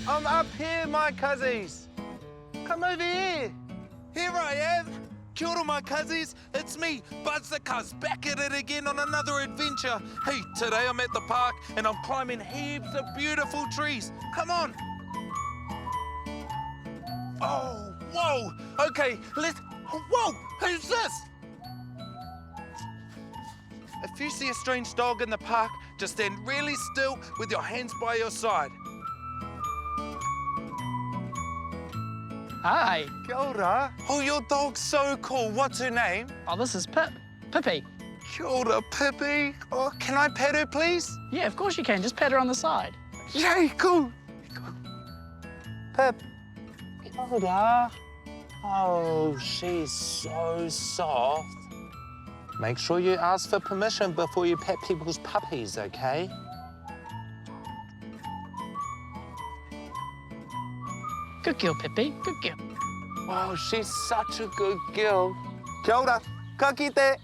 I'm up here, my cuzzies. Come over here. Here I am. Kia ora, my cuzzies. It's me, Buzz the Cuz, back at it again on another adventure. Hey, today I'm at the park and I'm climbing heaps of beautiful trees. Come on. Oh, whoa. Okay, let's... Whoa, who's this? If you see a strange dog in the park, just stand really still with your hands by your side. Hi. Kia ora. Oh, your dog's so cool. What's her name? Oh, this is Pip. Pippi. Kia ora, Pippi. Oh, can I pet her, please? Yeah, of course you can. Just pat her on the side. Yay, cool. Pip. Kia ora. Oh, she's so soft. Make sure you ask for permission before you pet people's puppies, okay? Good girl, Pippi. Good girl. Oh, she's such a good girl. Kia ora. Ka kite.